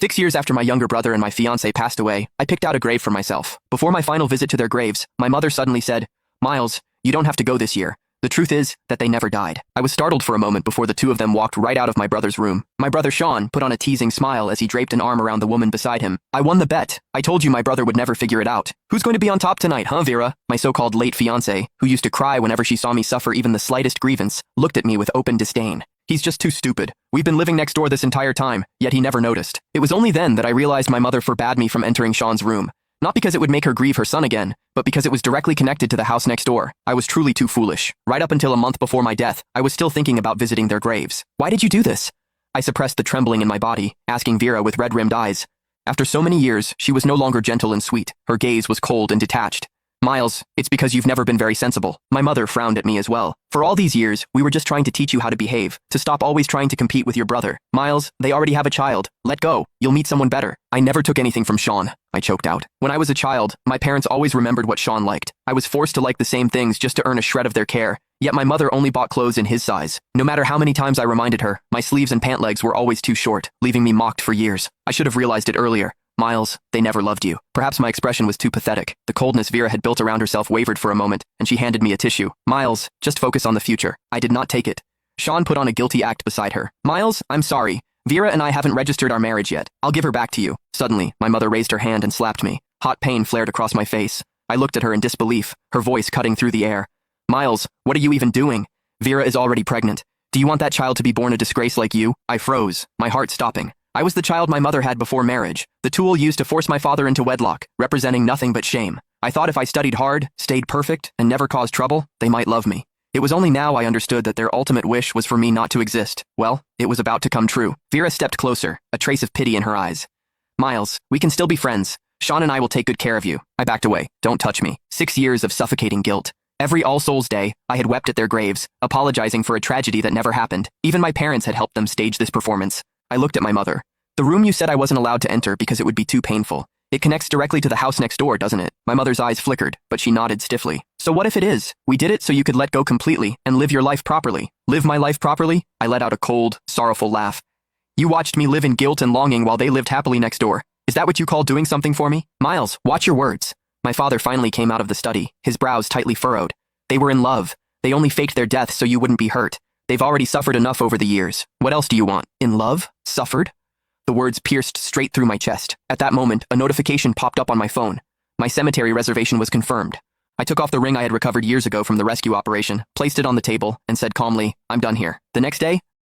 6 years after my younger brother and my fiancé passed away, I picked out a grave for myself. Before my final visit to their graves, my mother suddenly said, "Miles, you don't have to go this year. The truth is that they never died." I was startled for a moment before the two of them walked right out of my brother's room. My brother Sean put on a teasing smile as he draped an arm around the woman beside him. "I won the bet. I told you my brother would never figure it out. Who's going to be on top tonight, huh, Vera?" My so-called late fiancé, who used to cry whenever she saw me suffer even the slightest grievance, looked at me with open disdain. "He's just too stupid. We've been living next door this entire time, yet he never noticed." It was only then that I realized my mother forbade me from entering Sean's room. Not because it would make her grieve her son again, but because it was directly connected to the house next door. I was truly too foolish. Right up until a month before my death, I was still thinking about visiting their graves. "Why did you do this?" I suppressed the trembling in my body, asking Vera with red-rimmed eyes. After so many years, she was no longer gentle and sweet. Her gaze was cold and detached. "Miles, it's because you've never been very sensible." My mother frowned at me as well. "For all these years, we were just trying to teach you how to behave, to stop always trying to compete with your brother. Miles, they already have a child. Let go. You'll meet someone better." "I never took anything from Sean," I choked out. "When I was a child, my parents always remembered what Sean liked. I was forced to like the same things just to earn a shred of their care. Yet my mother only bought clothes in his size. No matter how many times I reminded her, my sleeves and pant legs were always too short, leaving me mocked for years. I should have realized it earlier. Miles, they never loved you." Perhaps my expression was too pathetic. The coldness Vera had built around herself wavered for a moment, and she handed me a tissue. "Miles, just focus on the future." I did not take it. Sean put on a guilty act beside her. "Miles, I'm sorry. Vera and I haven't registered our marriage yet. I'll give her back to you." Suddenly, my mother raised her hand and slapped me. Hot pain flared across my face. I looked at her in disbelief, her voice cutting through the air. "Miles, what are you even doing? Vera is already pregnant. Do you want that child to be born a disgrace like you?" I froze, my heart stopping. I was the child my mother had before marriage, the tool used to force my father into wedlock, representing nothing but shame. I thought if I studied hard, stayed perfect, and never caused trouble, they might love me. It was only now I understood that their ultimate wish was for me not to exist. Well, it was about to come true. Vera stepped closer, a trace of pity in her eyes. "Miles, we can still be friends. Sean and I will take good care of you." I backed away. "Don't touch me." 6 years of suffocating guilt. Every All Souls Day, I had wept at their graves, apologizing for a tragedy that never happened. Even my parents had helped them stage this performance. I looked at my mother. "The room you said I wasn't allowed to enter because it would be too painful. It connects directly to the house next door, doesn't it?" My mother's eyes flickered, but she nodded stiffly. "So what if it is? We did it so you could let go completely and live your life properly." "Live my life properly?" I let out a cold, sorrowful laugh. "You watched me live in guilt and longing while they lived happily next door. Is that what you call doing something for me?" "Miles, watch your words." My father finally came out of the study, his brows tightly furrowed. "They were in love. They only faked their death so you wouldn't be hurt. They've already suffered enough over the years. What else do you want?" "In love? Suffered?" The words pierced straight through my chest. At that moment, a notification popped up on my phone. My cemetery reservation was confirmed. I took off the ring I had recovered years ago from the rescue operation, placed it on the table, and said calmly, "I'm done here." The next day,